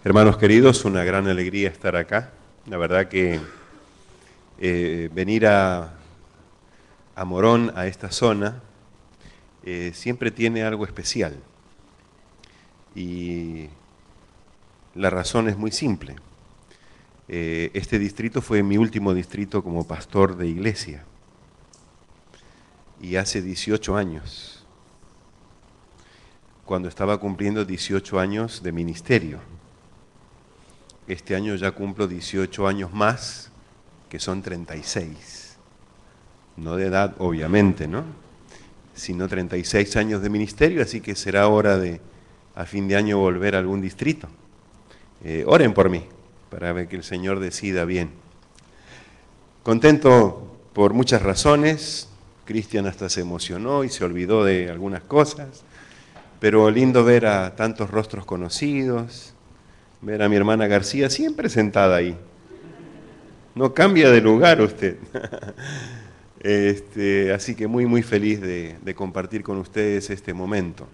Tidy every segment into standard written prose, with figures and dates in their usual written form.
Hermanos queridos, una gran alegría estar acá. La verdad que venir a Morón, a esta zona, siempre tiene algo especial. Y la razón es muy simple. Este distrito fue mi último distrito como pastor de iglesia. Y hace 18 años, cuando estaba cumpliendo 18 años de ministerio. Este año ya cumplo 18 años más, que son 36. No de edad, obviamente, ¿no? Sino 36 años de ministerio, así que será hora de, a fin de año, volver a algún distrito. Oren por mí, para ver que el Señor decida bien. Contento por muchas razones. Cristian hasta se emocionó y se olvidó de algunas cosas, pero lindo ver a tantos rostros conocidos, ver a mi hermana García siempre sentada ahí. No cambia de lugar usted. Así que muy feliz de compartir con ustedes este momento.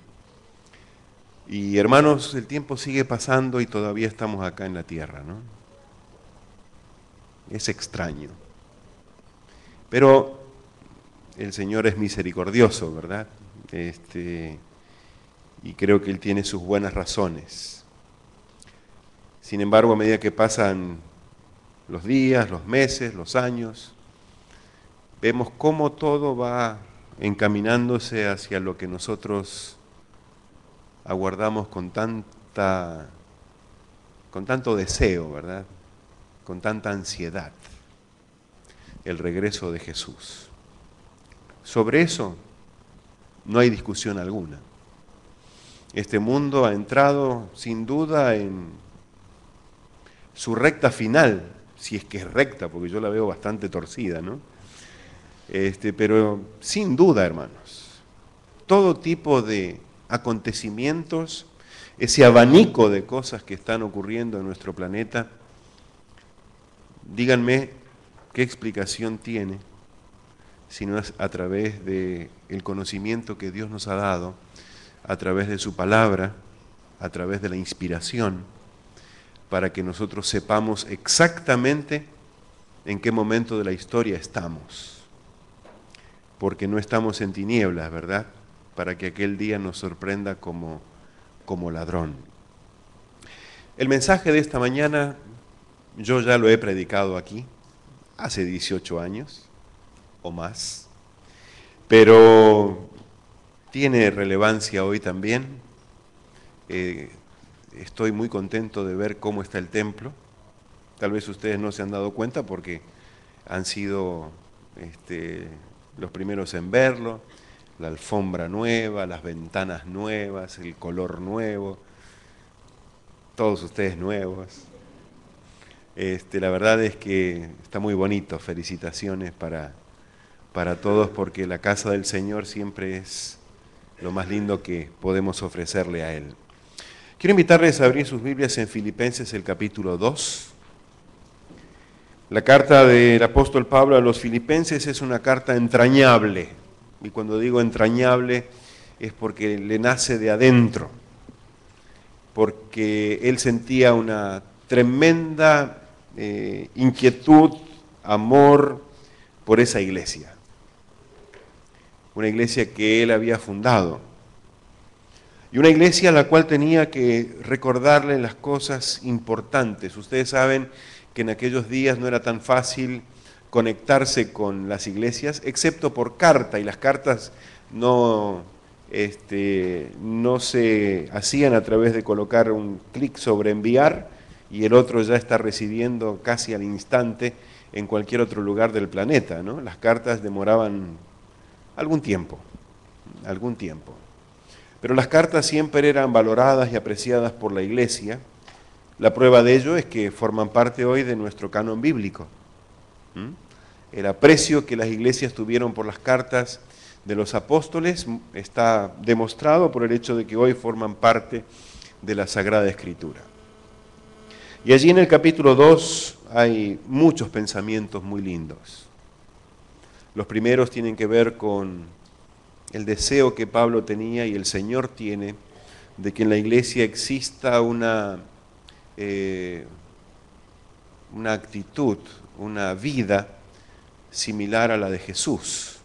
Y hermanos, el tiempo sigue pasando y todavía estamos acá en la tierra, ¿no? Es extraño. Pero el Señor es misericordioso, ¿verdad? Y creo que Él tiene sus buenas razones. Sin embargo, a medida que pasan los días, los meses, los años, vemos cómo todo va encaminándose hacia lo que nosotros aguardamos con tanto deseo, ¿verdad? Con tanta ansiedad, el regreso de Jesús. Sobre eso no hay discusión alguna. Este mundo ha entrado sin duda en su recta final, si es que es recta, porque yo la veo bastante torcida, ¿no? Pero sin duda, hermanos, todo tipo de acontecimientos, ese abanico de cosas que están ocurriendo en nuestro planeta, díganme qué explicación tiene, si no es a través del conocimiento que Dios nos ha dado, a través de su palabra, a través de la inspiración, para que nosotros sepamos exactamente en qué momento de la historia estamos. Porque no estamos en tinieblas, ¿verdad? Para que aquel día nos sorprenda como ladrón. El mensaje de esta mañana, yo ya lo he predicado aquí, hace 18 años o más, pero tiene relevancia hoy también. Estoy muy contento de ver cómo está el templo. Tal vez ustedes no se han dado cuenta porque han sido los primeros en verlo, la alfombra nueva, las ventanas nuevas, el color nuevo, todos ustedes nuevos. La verdad es que está muy bonito, felicitaciones para todos porque la casa del Señor siempre es lo más lindo que podemos ofrecerle a Él. Quiero invitarles a abrir sus Biblias en Filipenses el capítulo 2. La carta del apóstol Pablo a los filipenses es una carta entrañable, y cuando digo entrañable es porque le nace de adentro, porque él sentía una tremenda inquietud, amor por esa iglesia, una iglesia que él había fundado, y una iglesia a la cual tenía que recordarle las cosas importantes. Ustedes saben que en aquellos días no era tan fácil conectarse con las iglesias, excepto por carta, y las cartas no se hacían a través de colocar un clic sobre enviar y el otro ya está recibiendo casi al instante en cualquier otro lugar del planeta, ¿no? Las cartas demoraban algún tiempo. Pero las cartas siempre eran valoradas y apreciadas por la iglesia. La prueba de ello es que forman parte hoy de nuestro canon bíblico. El aprecio que las iglesias tuvieron por las cartas de los apóstoles está demostrado por el hecho de que hoy forman parte de la Sagrada Escritura. Y allí en el capítulo 2 hay muchos pensamientos muy lindos. Los primeros tienen que ver con el deseo que Pablo tenía y el Señor tiene de que en la iglesia exista una una actitud, una vida similar a la de Jesús,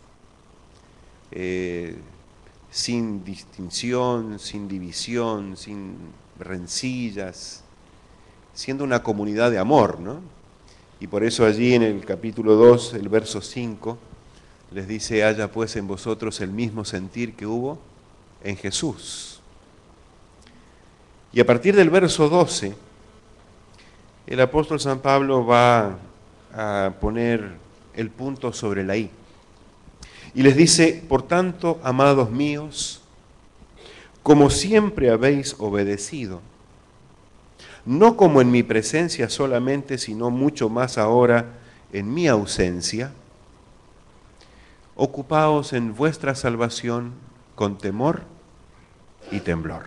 sin distinción, sin división, sin rencillas, siendo una comunidad de amor, ¿no? Y por eso allí en el capítulo 2, el verso 5, les dice: haya pues en vosotros el mismo sentir que hubo en Jesús. Y a partir del verso 12, el apóstol San Pablo va a poner el punto sobre la I. Y les dice: por tanto, amados míos, como siempre habéis obedecido, no como en mi presencia solamente, sino mucho más ahora en mi ausencia, ocupaos en vuestra salvación con temor y temblor.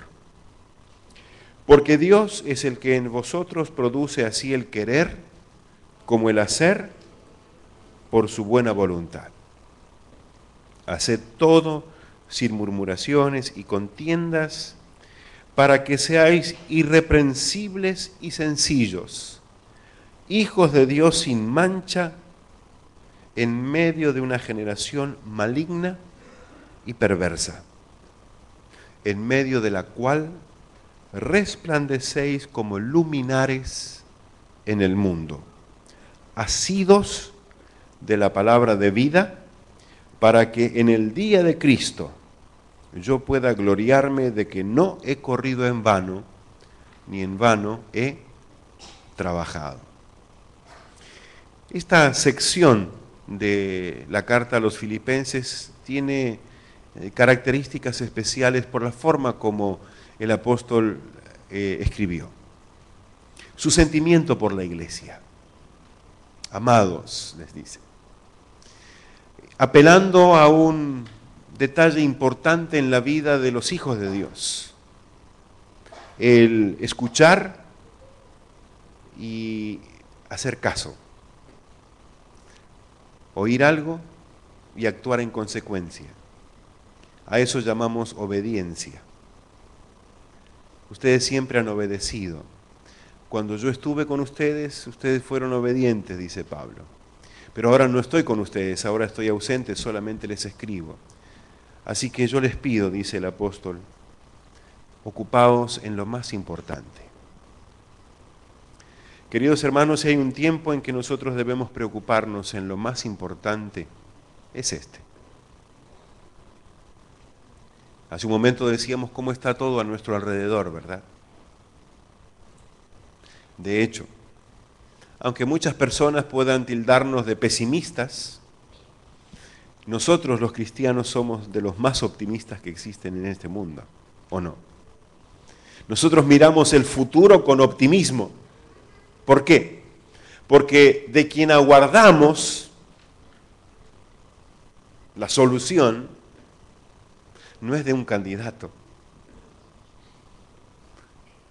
Porque Dios es el que en vosotros produce así el querer como el hacer por su buena voluntad. Haced todo sin murmuraciones y contiendas, para que seáis irreprensibles y sencillos, hijos de Dios sin mancha, en medio de una generación maligna y perversa, en medio de la cual resplandecéis como luminares en el mundo, asidos de la palabra de vida, para que en el día de Cristo yo pueda gloriarme de que no he corrido en vano, ni en vano he trabajado. Esta sección de la carta a los Filipenses tiene características especiales por la forma como el apóstol escribió. Su sentimiento por la iglesia. Amados, les dice. Apelando a un detalle importante en la vida de los hijos de Dios. El escuchar y hacer caso. Oír algo y actuar en consecuencia. A eso llamamos obediencia. Ustedes siempre han obedecido. Cuando yo estuve con ustedes, ustedes fueron obedientes, dice Pablo. Pero ahora no estoy con ustedes, ahora estoy ausente, solamente les escribo. Así que yo les pido, dice el apóstol, ocupaos en lo más importante. Queridos hermanos, si hay un tiempo en que nosotros debemos preocuparnos en lo más importante, es este. Hace un momento decíamos cómo está todo a nuestro alrededor, ¿verdad? De hecho, aunque muchas personas puedan tildarnos de pesimistas, nosotros los cristianos somos de los más optimistas que existen en este mundo, ¿o no? Nosotros miramos el futuro con optimismo. ¿Por qué? Porque de quien aguardamos la solución no es de un candidato.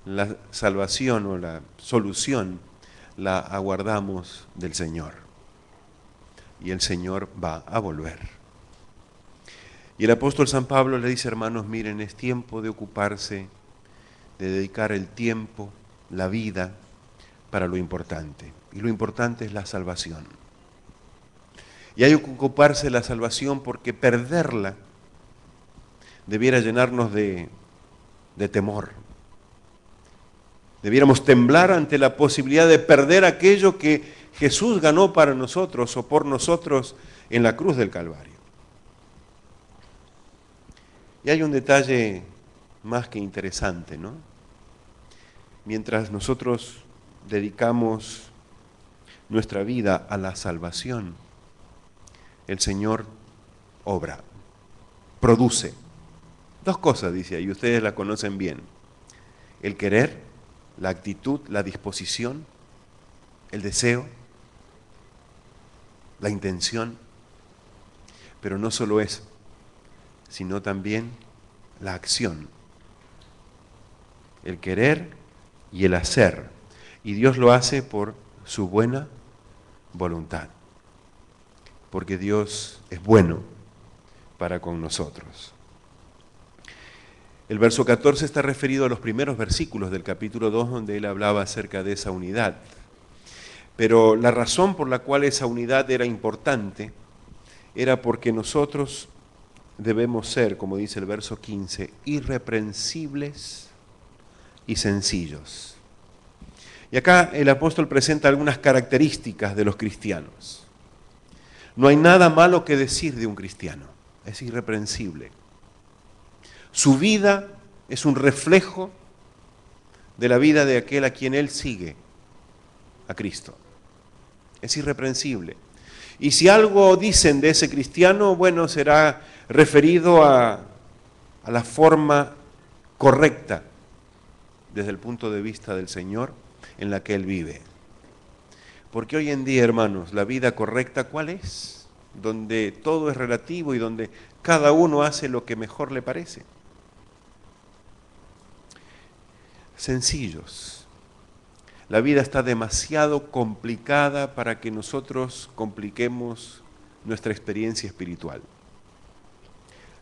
La salvación o la solución la aguardamos del Señor. Y el Señor va a volver. Y el apóstol San Pablo le dice: hermanos, miren, es tiempo de ocuparse, de dedicar el tiempo, la vida, para lo importante. Y lo importante es la salvación. Y hay que ocuparse de la salvación porque perderla debiera llenarnos de temor. Debiéramos temblar ante la posibilidad de perder aquello que Jesús ganó para nosotros o por nosotros en la cruz del Calvario. Y hay un detalle más que interesante, ¿no? Mientras nosotros dedicamos nuestra vida a la salvación, el Señor obra, produce. Dos cosas, dice ahí, ustedes la conocen bien. El querer, la actitud, la disposición, el deseo, la intención. Pero no solo eso, sino también la acción. El querer y el hacer. Y Dios lo hace por su buena voluntad. Porque Dios es bueno para con nosotros. El verso 14 está referido a los primeros versículos del capítulo 2, donde él hablaba acerca de esa unidad. Pero la razón por la cual esa unidad era importante era porque nosotros debemos ser, como dice el verso 15, irreprensibles y sencillos. Y acá el apóstol presenta algunas características de los cristianos. No hay nada malo que decir de un cristiano, es irreprensible. Su vida es un reflejo de la vida de aquel a quien él sigue, a Cristo. Es irreprensible. Y si algo dicen de ese cristiano, bueno, será referido a la forma correcta desde el punto de vista del Señor en la que él vive. Porque hoy en día, hermanos, la vida correcta, ¿cuál es? Donde todo es relativo y donde cada uno hace lo que mejor le parece. Sencillos. La vida está demasiado complicada para que nosotros compliquemos nuestra experiencia espiritual.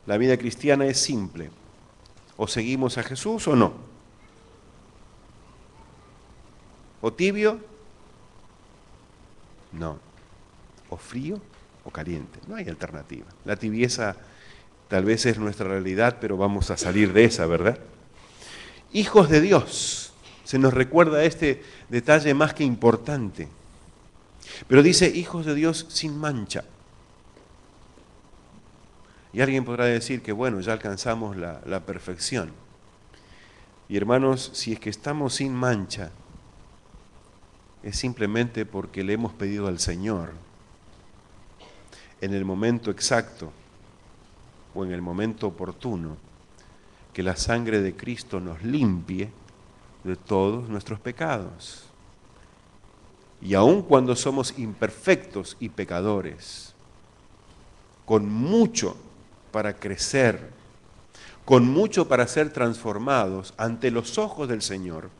La vida cristiana es simple. O seguimos a Jesús o no. ¿O tibio? No. ¿O frío o caliente? No hay alternativa. La tibieza tal vez es nuestra realidad, pero vamos a salir de esa, ¿verdad? Hijos de Dios. Se nos recuerda este detalle más que importante. Pero dice hijos de Dios sin mancha. Y alguien podrá decir que bueno, ya alcanzamos la perfección. Y hermanos, si es que estamos sin mancha, es simplemente porque le hemos pedido al Señor en el momento exacto o en el momento oportuno que la sangre de Cristo nos limpie de todos nuestros pecados. Y aun cuando somos imperfectos y pecadores, con mucho para crecer, con mucho para ser transformados ante los ojos del Señor,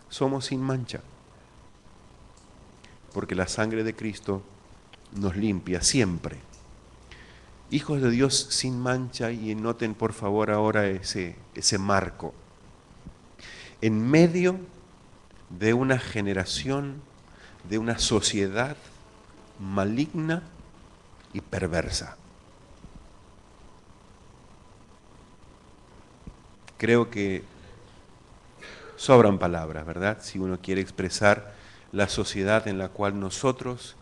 somos sin mancha. Porque la sangre de Cristo nos limpia siempre. Hijos de Dios sin mancha, y noten por favor ahora ese marco. En medio de una generación, de una sociedad maligna y perversa. Creo que sobran palabras, ¿verdad? Si uno quiere expresar la sociedad en la cual nosotros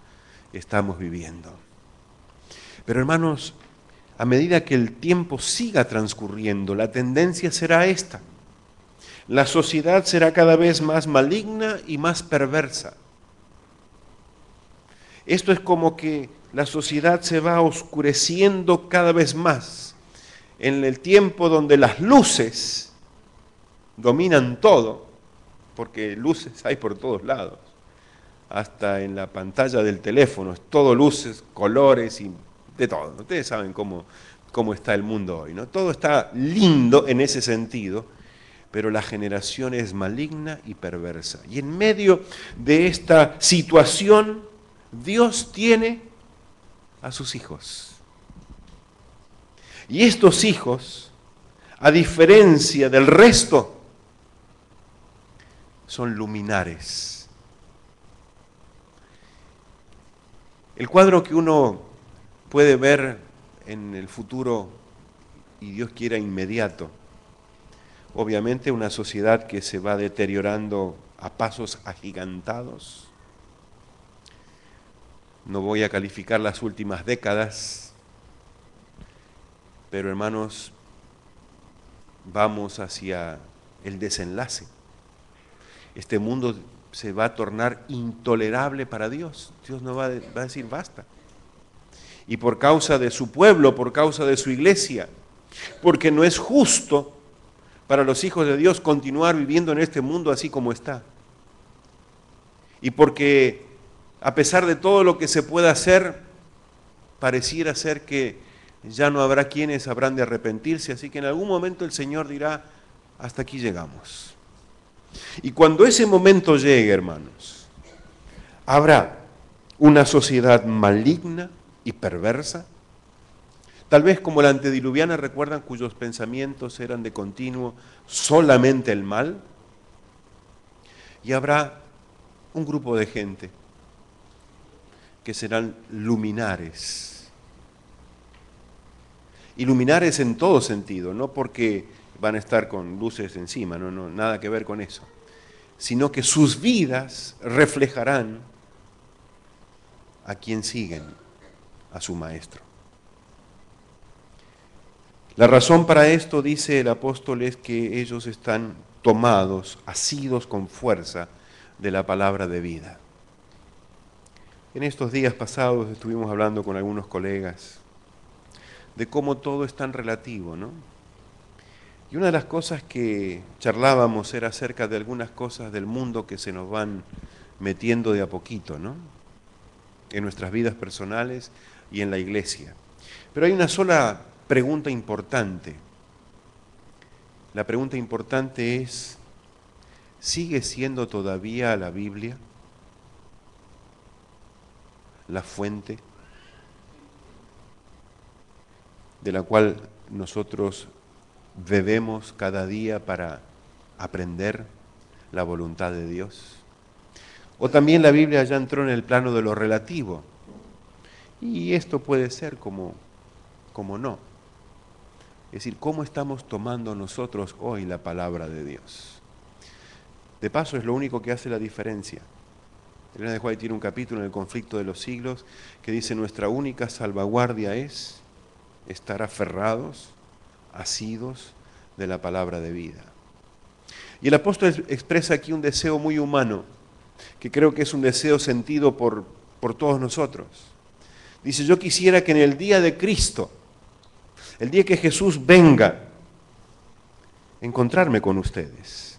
estamos viviendo. Pero hermanos, a medida que el tiempo siga transcurriendo, la tendencia será esta. La sociedad será cada vez más maligna y más perversa. Esto es como que la sociedad se va oscureciendo cada vez más. En el tiempo donde las luces dominan todo, porque luces hay por todos lados. Hasta en la pantalla del teléfono, es todo luces, colores y de todo. Ustedes saben cómo está el mundo hoy, ¿no? Todo está lindo en ese sentido, pero la generación es maligna y perversa. Y en medio de esta situación, Dios tiene a sus hijos. Y estos hijos, a diferencia del resto, son luminares. El cuadro que uno puede ver en el futuro, y Dios quiera inmediato, obviamente una sociedad que se va deteriorando a pasos agigantados. No voy a calificar las últimas décadas, pero hermanos, vamos hacia el desenlace. Este mundo se va a tornar intolerable para Dios. Dios no va a decir basta. Y por causa de su pueblo, por causa de su iglesia, porque no es justo para los hijos de Dios continuar viviendo en este mundo así como está. Y porque a pesar de todo lo que se pueda hacer, pareciera ser que ya no habrá quienes habrán de arrepentirse, así que en algún momento el Señor dirá, hasta aquí llegamos. Y cuando ese momento llegue, hermanos, habrá una sociedad maligna y perversa, Tal vez como la antediluviana, recuerdan, cuyos pensamientos eran de continuo solamente el mal. Y habrá un grupo de gente que serán luminares. Y luminares en todo sentido, no porque van a estar con luces encima, no, nada que ver con eso, sino que sus vidas reflejarán a quien siguen, a su maestro. La razón para esto, dice el apóstol, es que ellos están tomados, asidos con fuerza de la palabra de vida. En estos días pasados estuvimos hablando con algunos colegas de cómo todo es tan relativo, ¿no? Y una de las cosas que charlábamos era acerca de algunas cosas del mundo que se nos van metiendo de a poquito, ¿no? En nuestras vidas personales y en la iglesia. Pero hay una sola pregunta importante. La pregunta importante es, ¿sigue siendo todavía la Biblia la fuente de la cual nosotros bebemos cada día para aprender la voluntad de Dios? O también la Biblia ya entró en el plano de lo relativo. Y esto puede ser como no. Es decir, ¿cómo estamos tomando nosotros hoy la palabra de Dios? De paso, es lo único que hace la diferencia. Elena de White tiene un capítulo en el conflicto de los siglos que dice: nuestra única salvaguardia es estar aferrados, asidos de la palabra de vida. Y el apóstol expresa aquí un deseo muy humano, que creo que es un deseo sentido por todos nosotros. Dice: yo quisiera que en el día de Cristo, el día que Jesús venga, encontrarme con ustedes.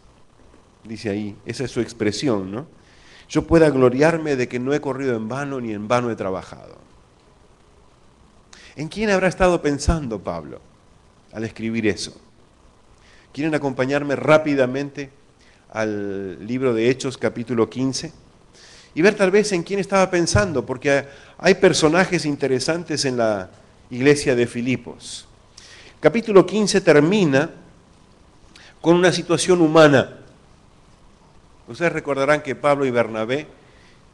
Dice ahí, esa es su expresión, ¿no? Yo pueda gloriarme de que no he corrido en vano ni en vano he trabajado. ¿En quién habrá estado pensando Pablo al escribir eso? ¿Quieren acompañarme rápidamente al libro de Hechos, capítulo 15? Y ver tal vez en quién estaba pensando, porque hay personajes interesantes en la iglesia de Filipos. Capítulo 15 termina con una situación humana. Ustedes recordarán que Pablo y Bernabé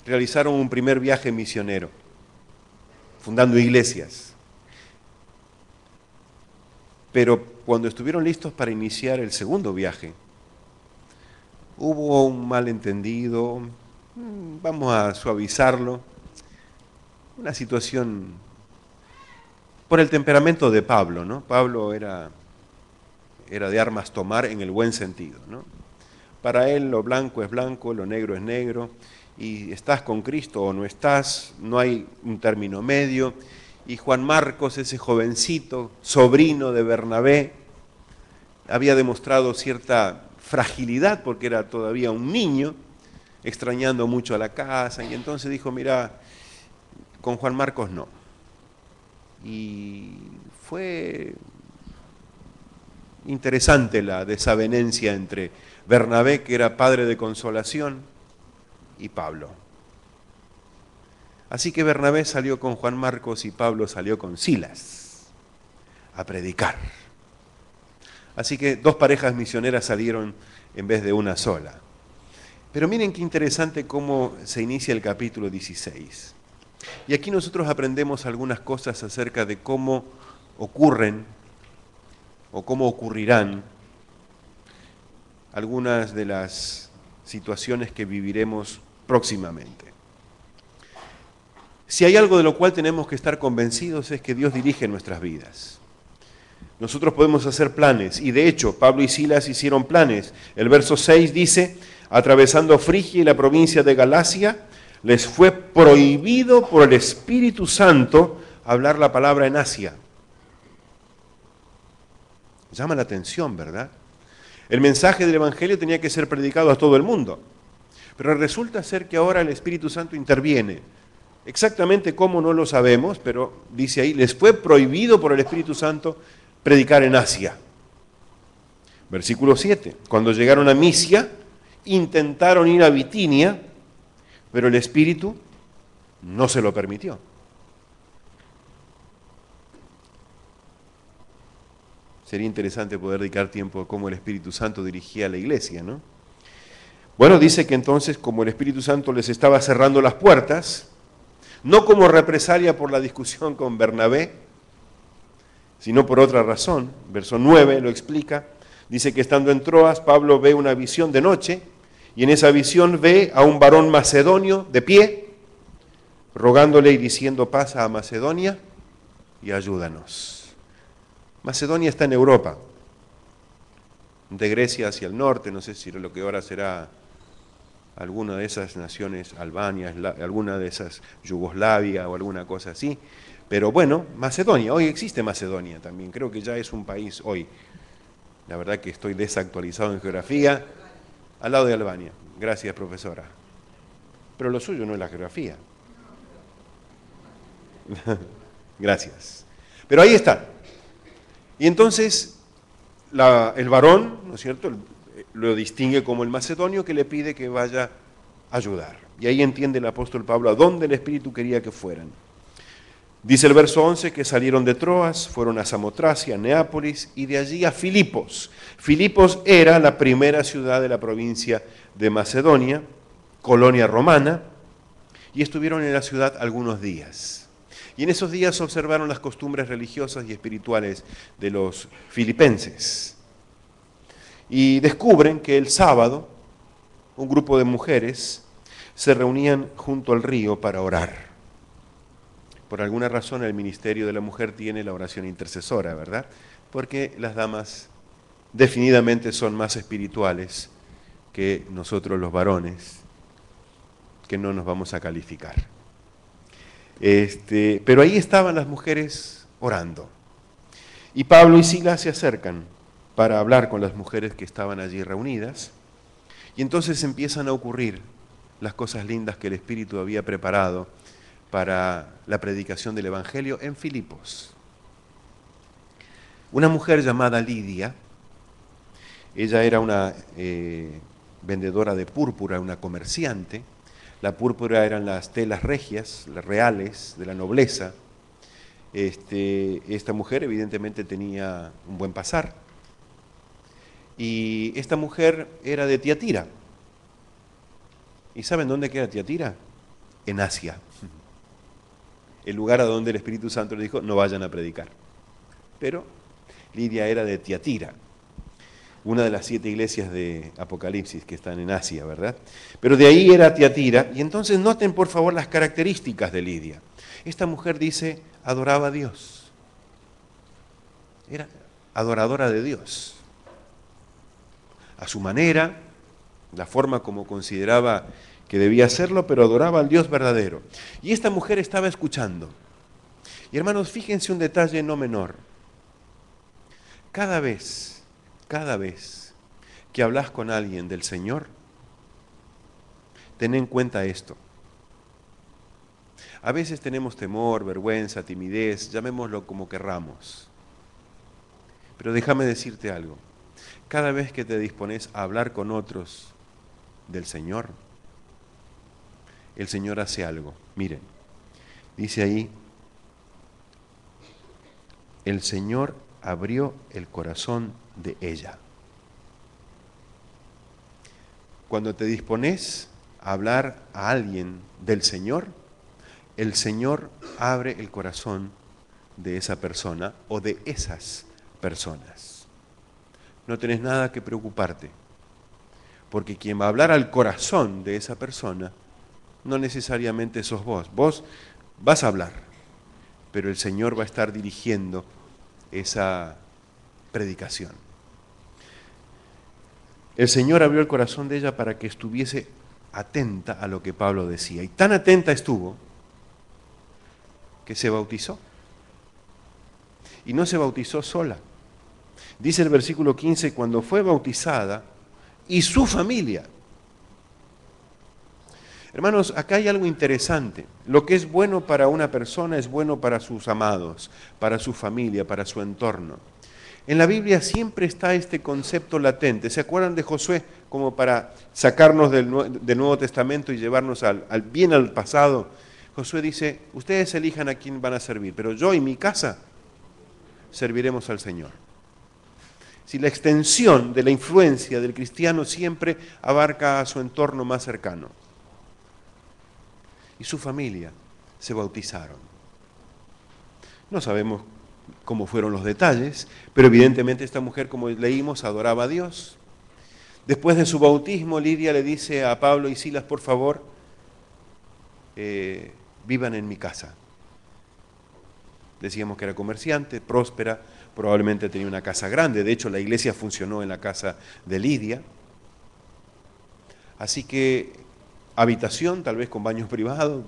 realizaron un primer viaje misionero, fundando iglesias. Pero cuando estuvieron listos para iniciar el segundo viaje, hubo un malentendido, vamos a suavizarlo, una situación por el temperamento de Pablo, ¿no? Pablo era de armas tomar en el buen sentido, ¿no? Para él lo blanco es blanco, lo negro es negro, y estás con Cristo o no estás, no hay un término medio. Y Juan Marcos, ese jovencito, sobrino de Bernabé, había demostrado cierta fragilidad porque era todavía un niño, extrañando mucho a la casa, y entonces dijo: mira, con Juan Marcos no. Y fue interesante la desavenencia entre Bernabé, que era padre de consolación, y Pablo. Así que Bernabé salió con Juan Marcos y Pablo salió con Silas a predicar. Así que dos parejas misioneras salieron en vez de una sola. Pero miren qué interesante cómo se inicia el capítulo 16. Y aquí nosotros aprendemos algunas cosas acerca de cómo ocurren o cómo ocurrirán algunas de las situaciones que viviremos próximamente. Si hay algo de lo cual tenemos que estar convencidos es que Dios dirige nuestras vidas. Nosotros podemos hacer planes, y de hecho Pablo y Silas hicieron planes. El verso 6 dice: atravesando Frigia y la provincia de Galacia, les fue prohibido por el Espíritu Santo hablar la palabra en Asia. Llama la atención, ¿verdad? El mensaje del Evangelio tenía que ser predicado a todo el mundo, pero resulta ser que ahora el Espíritu Santo interviene. Exactamente cómo no lo sabemos, pero dice ahí: les fue prohibido por el Espíritu Santo predicar en Asia. Versículo 7. Cuando llegaron a Misia, intentaron ir a Bitinia, pero el Espíritu no se lo permitió. Sería interesante poder dedicar tiempo a cómo el Espíritu Santo dirigía a la iglesia, ¿no? Bueno, dice que entonces, como el Espíritu Santo les estaba cerrando las puertas, no como represalia por la discusión con Bernabé, sino por otra razón. Verso 9 lo explica. Dice que estando en Troas, Pablo ve una visión de noche, y en esa visión ve a un varón macedonio de pie, rogándole y diciendo: pasa a Macedonia y ayúdanos. Macedonia está en Europa, de Grecia hacia el norte, no sé si lo que ahora será alguna de esas naciones, Albania, alguna de esas, Yugoslavia o alguna cosa así. Pero bueno, Macedonia, hoy existe Macedonia también, creo que ya es un país hoy. La verdad que estoy desactualizado en geografía, al lado de Albania. Gracias, profesora. Pero lo suyo no es la geografía. Gracias. Pero ahí está. Y entonces el varón, ¿no es cierto?, lo distingue como el macedonio que le pide que vaya a ayudar. Y ahí entiende el apóstol Pablo a dónde el Espíritu quería que fueran. Dice el verso 11 que salieron de Troas, fueron a Samotracia, Neápolis y de allí a Filipos. Filipos era la primera ciudad de la provincia de Macedonia, colonia romana, y estuvieron en la ciudad algunos días. Y en esos días observaron las costumbres religiosas y espirituales de los filipenses. Y descubren que el sábado un grupo de mujeres se reunían junto al río para orar. Por alguna razón el ministerio de la mujer tiene la oración intercesora, ¿verdad? Porque las damas definidamente son más espirituales que nosotros los varones, que no nos vamos a calificar. Pero ahí estaban las mujeres orando. Y Pablo y Silas se acercan para hablar con las mujeres que estaban allí reunidas. Y entonces empiezan a ocurrir las cosas lindas que el Espíritu había preparado para la predicación del Evangelio en Filipos. Una mujer llamada Lidia, ella era una vendedora de púrpura, una comerciante. La púrpura eran las telas regias, las reales, de la nobleza. Esta mujer evidentemente tenía un buen pasar. Y esta mujer era de Tiatira. ¿Y saben dónde queda Tiatira? En Asia. El lugar a donde el Espíritu Santo le dijo: no vayan a predicar. Pero Lidia era de Tiatira, una de las 7 iglesias de Apocalipsis que están en Asia, ¿verdad? Pero de ahí era Tiatira, y entonces noten por favor las características de Lidia. Esta mujer dice, adoraba a Dios. Era adoradora de Dios. A su manera, la forma como consideraba que debía hacerlo, pero adoraba al Dios verdadero. Y esta mujer estaba escuchando. Y hermanos, fíjense un detalle no menor. Cada vez que hablas con alguien del Señor, ten en cuenta esto. A veces tenemos temor, vergüenza, timidez, llamémoslo como querramos. Pero déjame decirte algo. Cada vez que te dispones a hablar con otros del Señor, el Señor hace algo. Miren, dice ahí, el Señor abrió el corazón de ella. Cuando te dispones a hablar a alguien del Señor, el Señor abre el corazón de esa persona o de esas personas. No tenés nada que preocuparte, porque quien va a hablar al corazón de esa persona no necesariamente sos vos. Vos vas a hablar, pero el Señor va a estar dirigiendo esa predicación. El Señor abrió el corazón de ella para que estuviese atenta a lo que Pablo decía. Y tan atenta estuvo que se bautizó. Y no se bautizó sola. Dice el versículo 15, cuando fue bautizada, y su familia. Hermanos, acá hay algo interesante. Lo que es bueno para una persona es bueno para sus amados, para su familia, para su entorno. En la Biblia siempre está este concepto latente. ¿Se acuerdan de Josué como para sacarnos del Nuevo Testamento y llevarnos bien al pasado? Josué dice, ustedes elijan a quién van a servir, pero yo y mi casa serviremos al Señor. Si la extensión de la influencia del cristiano siempre abarca a su entorno más cercano. Y su familia se bautizaron. No sabemos cómo fueron los detalles, pero evidentemente esta mujer, como leímos, adoraba a Dios. Después de su bautismo, Lidia le dice a Pablo y Silas, por favor, vivan en mi casa. Decíamos que era comerciante, próspera, probablemente tenía una casa grande. De hecho, la iglesia funcionó en la casa de Lidia. Así que habitación, tal vez con baños privados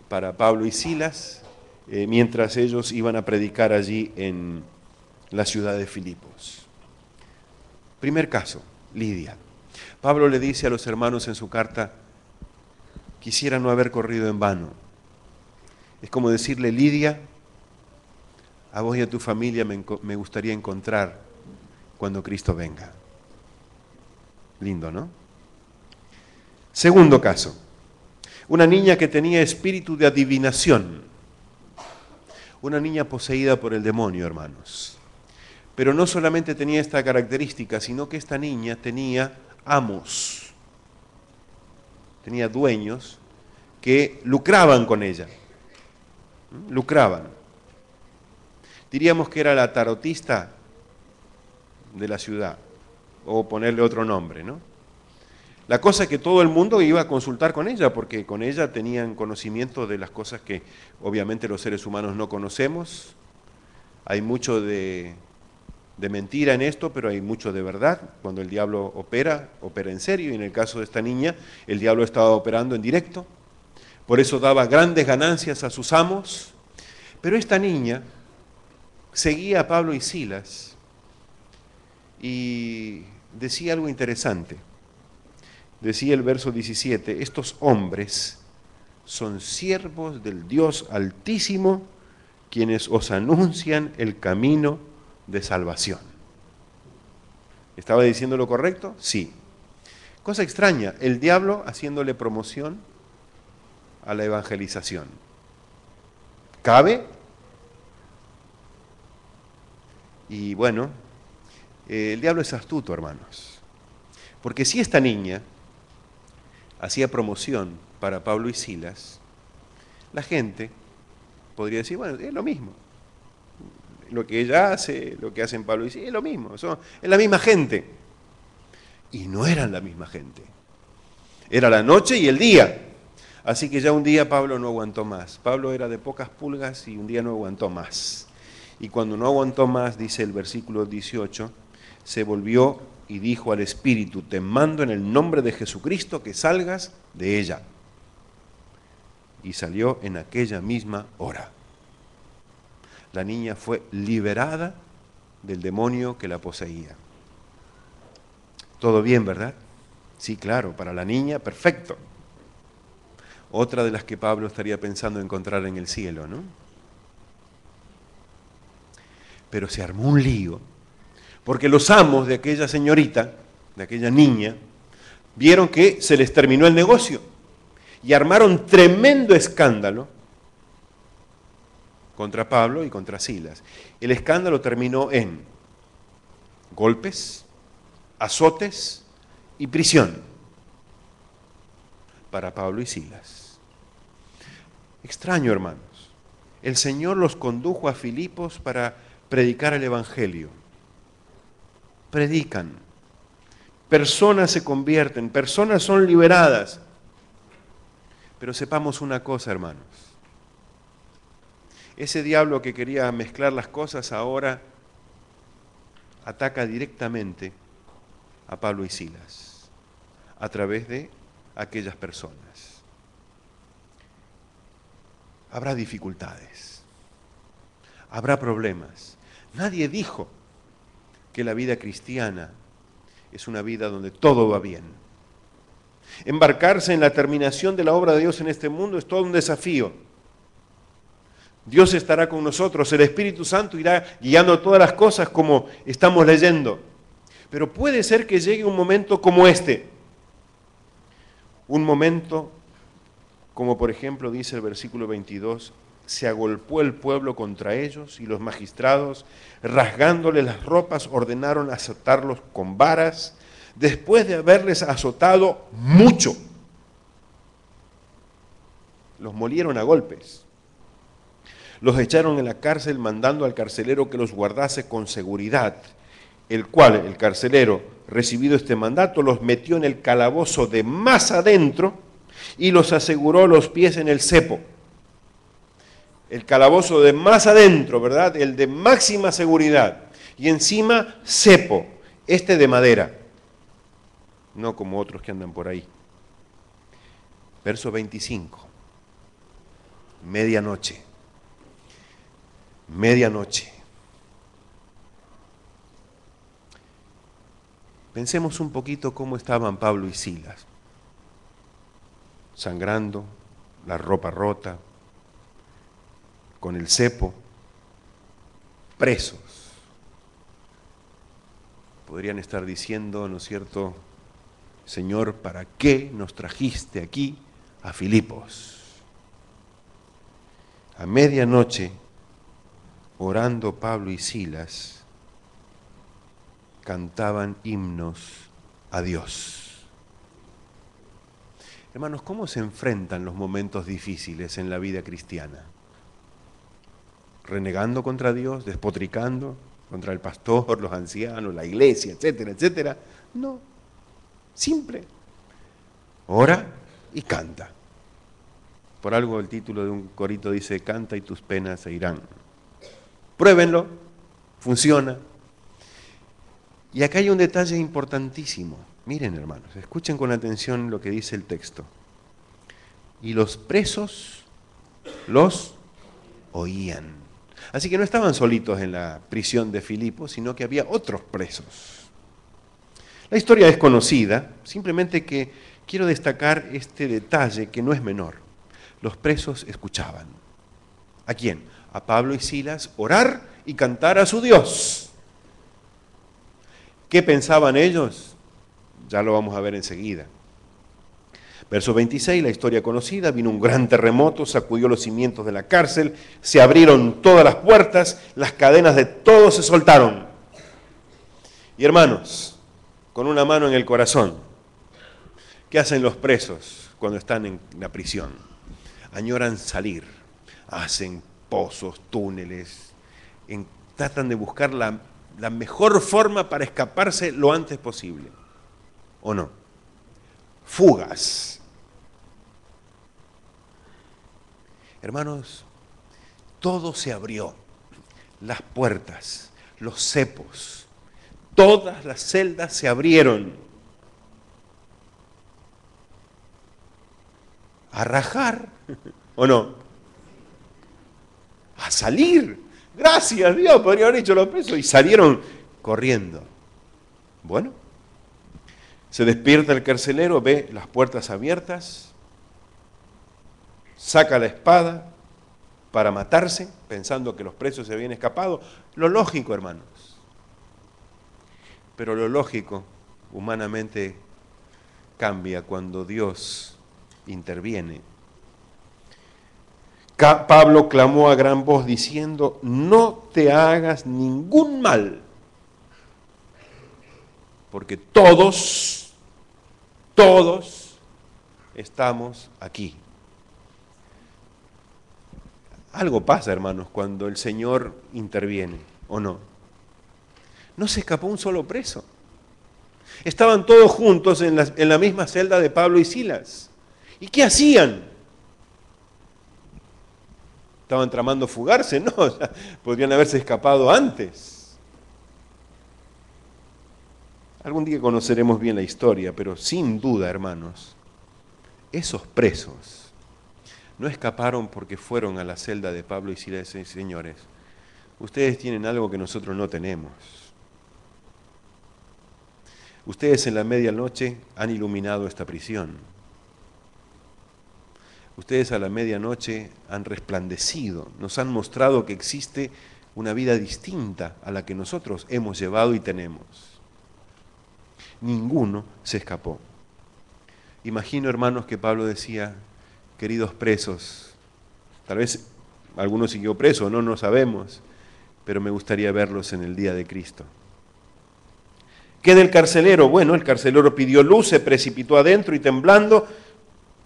para Pablo y Silas, mientras ellos iban a predicar allí en la ciudad de Filipos. Primer caso, Lidia. Pablo le dice a los hermanos en su carta, quisiera no haber corrido en vano. Es como decirle, Lidia, a vos y a tu familia me gustaría encontrar cuando Cristo venga. Lindo, ¿no? Segundo caso, una niña que tenía espíritu de adivinación. Una niña poseída por el demonio, hermanos. Pero no solamente tenía esta característica, sino que esta niña tenía amos. Tenía dueños que lucraban con ella. Lucraban. Diríamos que era la tarotista de la ciudad, o ponerle otro nombre, ¿no? La cosa es que todo el mundo iba a consultar con ella, porque con ella tenían conocimiento de las cosas que obviamente los seres humanos no conocemos. Hay mucho de mentira en esto, pero hay mucho de verdad. Cuando el diablo opera en serio, y en el caso de esta niña, el diablo estaba operando en directo. Por eso daba grandes ganancias a sus amos. Pero esta niña seguía a Pablo y Silas y decía algo interesante. Decía el verso 17, estos hombres son siervos del Dios Altísimo, quienes os anuncian el camino de salvación. ¿Estaba diciendo lo correcto? Sí. Cosa extraña, el diablo haciéndole promoción a la evangelización. ¿Cabe? Y bueno, el diablo es astuto, hermanos. Porque si esta niña hacía promoción para Pablo y Silas, la gente podría decir, bueno, es lo mismo. Lo que ella hace, lo que hacen Pablo y Silas, es lo mismo. Es la misma gente. Y no eran la misma gente. Era la noche y el día. Así que ya un día Pablo no aguantó más. Pablo era de pocas pulgas y un día no aguantó más. Y cuando no aguantó más, dice el versículo 18, se volvió y dijo al espíritu, te mando en el nombre de Jesucristo que salgas de ella. Y salió en aquella misma hora. La niña fue liberada del demonio que la poseía. ¿Todo bien, verdad? Sí, claro, para la niña, perfecto. Otra de las que Pablo estaría pensando encontrar en el cielo, ¿no? Pero se armó un lío, porque los amos de aquella señorita, de aquella niña, vieron que se les terminó el negocio y armaron tremendo escándalo contra Pablo y contra Silas. El escándalo terminó en golpes, azotes y prisión para Pablo y Silas. Extraño, hermanos. El Señor los condujo a Filipos para predicar el Evangelio. Predican. Personas se convierten, personas son liberadas. Pero sepamos una cosa, hermanos. Ese diablo que quería mezclar las cosas ahora ataca directamente a Pablo y Silas a través de aquellas personas. Habrá dificultades, habrá problemas. Nadie dijo que la vida cristiana es una vida donde todo va bien. Embarcarse en la terminación de la obra de Dios en este mundo es todo un desafío. Dios estará con nosotros, el Espíritu Santo irá guiando todas las cosas como estamos leyendo. Pero puede ser que llegue un momento como este. Un momento, como por ejemplo dice el versículo 22, se agolpó el pueblo contra ellos y los magistrados, rasgándoles las ropas, ordenaron azotarlos con varas, después de haberles azotado mucho. Los molieron a golpes. Los echaron en la cárcel mandando al carcelero que los guardase con seguridad, el cual, el carcelero, recibido este mandato, los metió en el calabozo de más adentro y los aseguró los pies en el cepo. El calabozo de más adentro, ¿verdad? El de máxima seguridad. Y encima, cepo, este de madera, no como otros que andan por ahí. Verso 25. Medianoche. Medianoche. Pensemos un poquito cómo estaban Pablo y Silas. Sangrando, la ropa rota, con el cepo, presos. Podrían estar diciendo, ¿no es cierto?, Señor, ¿para qué nos trajiste aquí a Filipos? A medianoche, orando Pablo y Silas, cantaban himnos a Dios. Hermanos, ¿cómo se enfrentan los momentos difíciles en la vida cristiana? ¿Renegando contra Dios, despotricando contra el pastor, los ancianos, la iglesia, etcétera, etcétera? No, simple. Ora y canta. Por algo el título de un corito dice, canta y tus penas se irán. Pruébenlo, funciona. Y acá hay un detalle importantísimo. Miren, hermanos, escuchen con atención lo que dice el texto. Y los presos los oían. Así que no estaban solitos en la prisión de Filipos, sino que había otros presos. La historia es conocida, simplemente que quiero destacar este detalle que no es menor. Los presos escuchaban. ¿A quién? A Pablo y Silas orar y cantar a su Dios. ¿Qué pensaban ellos? Ya lo vamos a ver enseguida. Verso 26, la historia conocida, vino un gran terremoto, sacudió los cimientos de la cárcel, se abrieron todas las puertas, las cadenas de todos se soltaron. Y hermanos, con una mano en el corazón, ¿qué hacen los presos cuando están en la prisión? Añoran salir, hacen pozos, túneles, tratan de buscar la mejor forma para escaparse lo antes posible. ¿O no? Fugas. Hermanos, todo se abrió, las puertas, los cepos, todas las celdas se abrieron. A rajar, ¿o no? A salir. Gracias Dios, podría haber dicho los presos, y salieron corriendo. Bueno, se despierta el carcelero, ve las puertas abiertas, saca la espada para matarse, pensando que los presos se habían escapado. Lo lógico, hermanos. Pero lo lógico, humanamente, cambia cuando Dios interviene. Pablo clamó a gran voz diciendo, no te hagas ningún mal, porque todos estamos aquí. Algo pasa, hermanos, cuando el Señor interviene, ¿o no? No se escapó un solo preso. Estaban todos juntos en la misma celda de Pablo y Silas. ¿Y qué hacían? ¿Estaban tramando fugarse? No, o sea, podrían haberse escapado antes. Algún día conoceremos bien la historia, pero sin duda, hermanos, esos presos no escaparon porque fueron a la celda de Pablo y Silas y señores, ustedes tienen algo que nosotros no tenemos. Ustedes en la medianoche han iluminado esta prisión. Ustedes a la medianoche han resplandecido, nos han mostrado que existe una vida distinta a la que nosotros hemos llevado y tenemos. Ninguno se escapó. Imagino, hermanos, que Pablo decía, queridos presos, tal vez alguno siguió preso, no sabemos, pero me gustaría verlos en el día de Cristo. ¿Qué del carcelero? Bueno, el carcelero pidió luz, se precipitó adentro y temblando,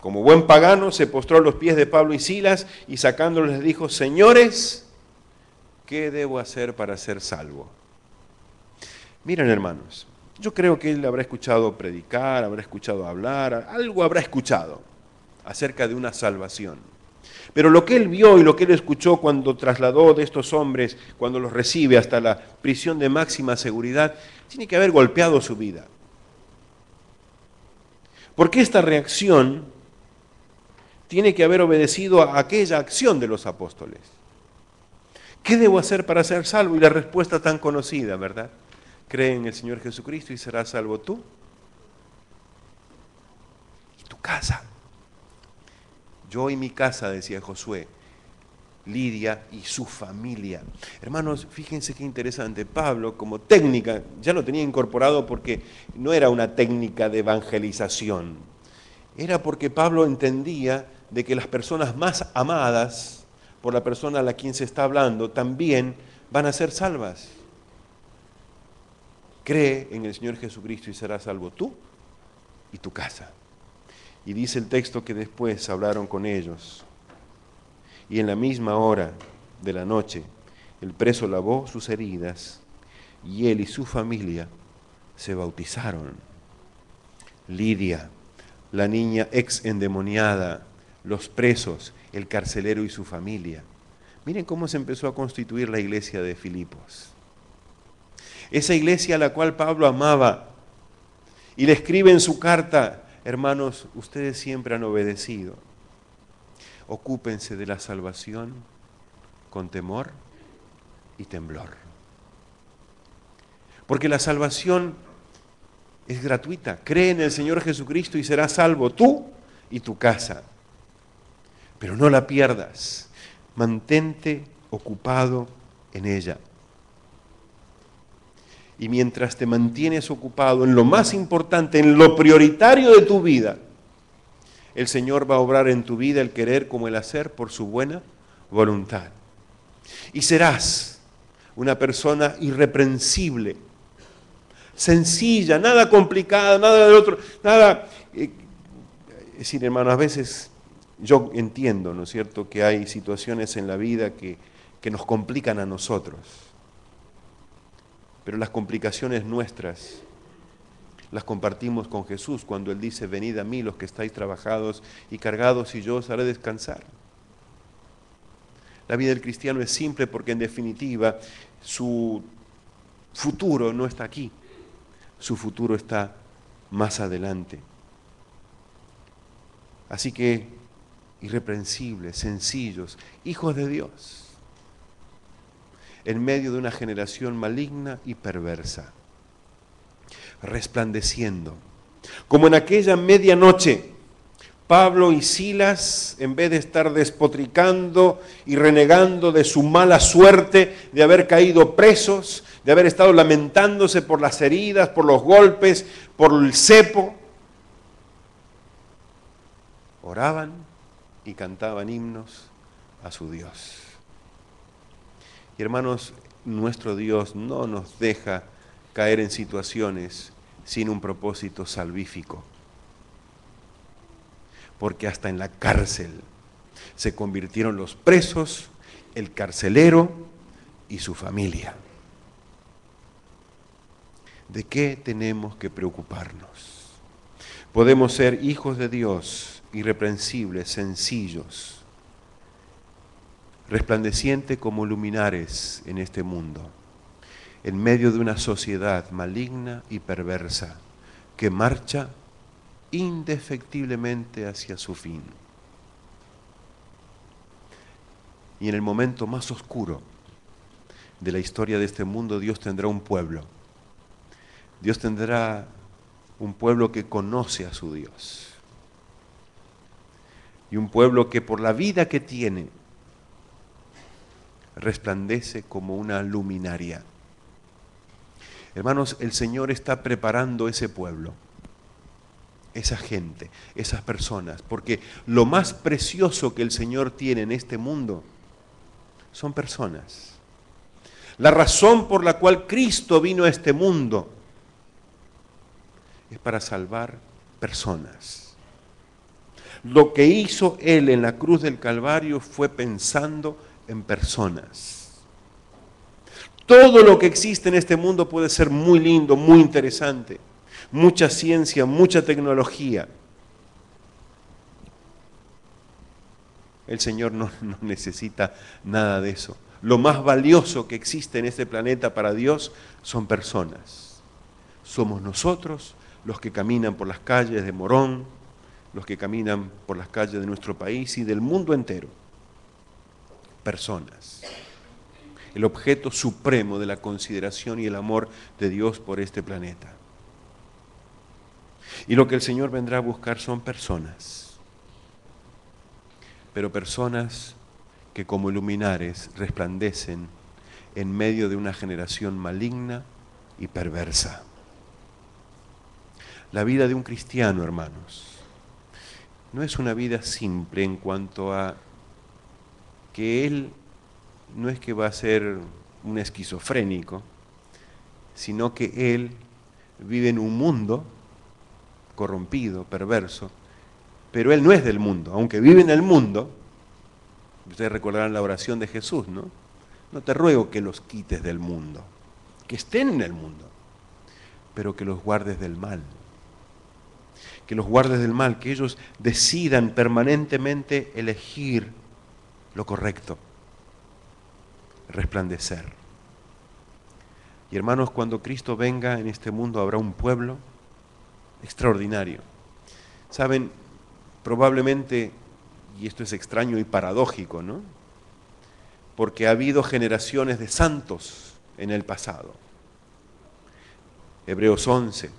como buen pagano, se postró a los pies de Pablo y Silas y sacándolos les dijo: señores, ¿qué debo hacer para ser salvo? Miren, hermanos, yo creo que él habrá escuchado predicar, habrá escuchado hablar, algo habrá escuchado acerca de una salvación. Pero lo que él vio y lo que él escuchó cuando trasladó de estos hombres, cuando los recibe hasta la prisión de máxima seguridad, tiene que haber golpeado su vida. Porque esta reacción tiene que haber obedecido a aquella acción de los apóstoles. ¿Qué debo hacer para ser salvo? Y la respuesta tan conocida, ¿verdad? Cree en el Señor Jesucristo y serás salvo tú y tu casa. Yo y mi casa, decía Josué, Lidia y su familia. Hermanos, fíjense qué interesante. Pablo, como técnica, ya lo tenía incorporado porque no era una técnica de evangelización. Era porque Pablo entendía de que las personas más amadas por la persona a la quien se está hablando también van a ser salvas. Cree en el Señor Jesucristo y serás salvo tú y tu casa. Y dice el texto que después hablaron con ellos. Y en la misma hora de la noche, el preso lavó sus heridas y él y su familia se bautizaron. Lidia, la niña ex endemoniada, los presos, el carcelero y su familia. Miren cómo se empezó a constituir la iglesia de Filipos. Esa iglesia a la cual Pablo amaba y le escribe en su carta: hermanos, ustedes siempre han obedecido. Ocúpense de la salvación con temor y temblor. Porque la salvación es gratuita. Cree en el Señor Jesucristo y serás salvo tú y tu casa. Pero no la pierdas. Mantente ocupado en ella. Y mientras te mantienes ocupado en lo más importante, en lo prioritario de tu vida, el Señor va a obrar en tu vida el querer como el hacer por su buena voluntad. Y serás una persona irreprensible, sencilla, nada complicada, nada del otro, nada. Es decir, hermano, a veces yo entiendo, ¿no es cierto?, que hay situaciones en la vida que nos complican a nosotros. Pero las complicaciones nuestras las compartimos con Jesús cuando Él dice: venid a mí los que estáis trabajados y cargados y yo os haré descansar. La vida del cristiano es simple porque en definitiva su futuro no está aquí, su futuro está más adelante. Así que irreprensibles, sencillos, hijos de Dios, en medio de una generación maligna y perversa, resplandeciendo. Como en aquella medianoche, Pablo y Silas, en vez de estar despotricando y renegando de su mala suerte, de haber caído presos, de haber estado lamentándose por las heridas, por los golpes, por el cepo, oraban y cantaban himnos a su Dios. Y hermanos, nuestro Dios no nos deja caer en situaciones sin un propósito salvífico. Porque hasta en la cárcel se convirtieron los presos, el carcelero y su familia. ¿De qué tenemos que preocuparnos? Podemos ser hijos de Dios, irreprensibles, sencillos, resplandecientes como luminares en este mundo, en medio de una sociedad maligna y perversa que marcha indefectiblemente hacia su fin. Y en el momento más oscuro de la historia de este mundo, Dios tendrá un pueblo. Dios tendrá un pueblo que conoce a su Dios. Y un pueblo que por la vida que tiene, resplandece como una luminaria. Hermanos, el Señor está preparando ese pueblo, esa gente, esas personas, porque lo más precioso que el Señor tiene en este mundo son personas. La razón por la cual Cristo vino a este mundo es para salvar personas. Lo que hizo Él en la cruz del Calvario fue pensando en personas. Todo lo que existe en este mundo puede ser muy lindo, muy interesante, mucha ciencia, mucha tecnología. El Señor no necesita nada de eso. Lo más valioso que existe en este planeta para Dios son personas. Somos nosotros los que caminan por las calles de Morón, los que caminan por las calles de nuestro país y del mundo entero. Personas. El objeto supremo de la consideración y el amor de Dios por este planeta. Y lo que el Señor vendrá a buscar son personas. Pero personas que como luminares resplandecen en medio de una generación maligna y perversa. La vida de un cristiano, hermanos, no es una vida simple en cuanto a que él no es que va a ser un esquizofrénico, sino que él vive en un mundo corrompido, perverso, pero él no es del mundo, aunque vive en el mundo. Ustedes recordarán la oración de Jesús, ¿no? No te ruego que los quites del mundo, que estén en el mundo, pero que los guardes del mal. Que los guardes del mal, que ellos decidan permanentemente elegir lo correcto, resplandecer. Y hermanos, cuando Cristo venga en este mundo habrá un pueblo extraordinario. Saben, probablemente, y esto es extraño y paradójico, ¿no? Porque ha habido generaciones de santos en el pasado. Hebreos 11,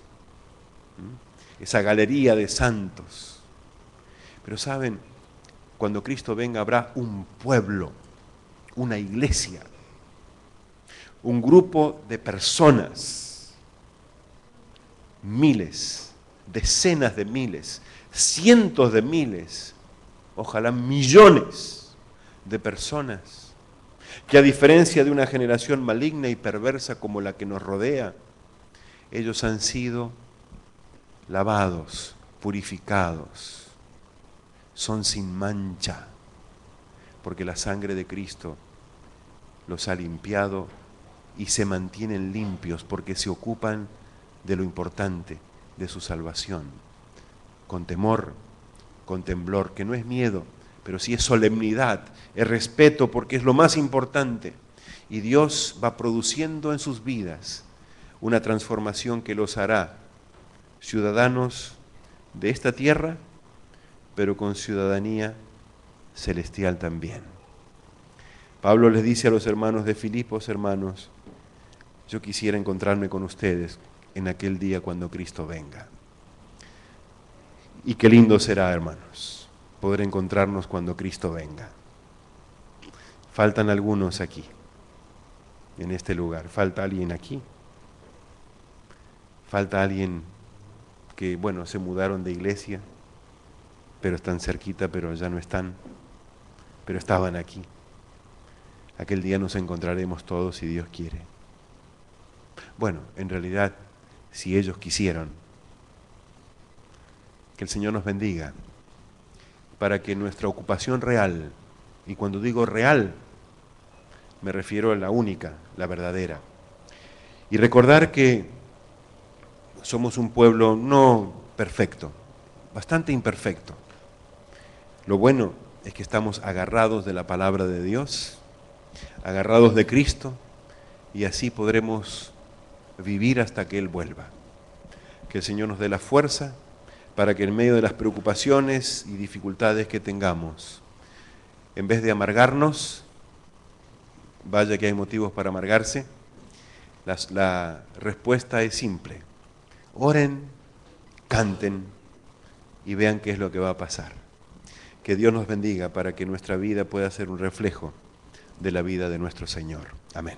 esa galería de santos. Pero saben, cuando Cristo venga habrá un pueblo, una iglesia, un grupo de personas, miles, decenas de miles, cientos de miles, ojalá millones de personas, que a diferencia de una generación maligna y perversa como la que nos rodea, ellos han sido lavados, purificados, son sin mancha, porque la sangre de Cristo los ha limpiado y se mantienen limpios porque se ocupan de lo importante, de su salvación, con temor, con temblor, que no es miedo, pero sí es solemnidad, es respeto, porque es lo más importante. Y Dios va produciendo en sus vidas una transformación que los hará ciudadanos de esta tierra, pero con ciudadanía celestial también. Pablo les dice a los hermanos de Filipos: hermanos, yo quisiera encontrarme con ustedes en aquel día cuando Cristo venga. Y qué lindo será, hermanos, poder encontrarnos cuando Cristo venga. Faltan algunos aquí, en este lugar. Falta alguien aquí. Falta alguien que, bueno, se mudaron de iglesia, pero están cerquita, pero ya no están, pero estaban aquí. Aquel día nos encontraremos todos si Dios quiere. Bueno, en realidad, si ellos quisieron, que el Señor nos bendiga, para que nuestra ocupación real, y cuando digo real, me refiero a la única, la verdadera, y recordar que somos un pueblo no perfecto, bastante imperfecto. Lo bueno es que estamos agarrados de la palabra de Dios, agarrados de Cristo, y así podremos vivir hasta que Él vuelva. Que el Señor nos dé la fuerza para que en medio de las preocupaciones y dificultades que tengamos, en vez de amargarnos, vaya que hay motivos para amargarse, la respuesta es simple. Oren, canten y vean qué es lo que va a pasar. Que Dios nos bendiga para que nuestra vida pueda ser un reflejo de la vida de nuestro Señor. Amén.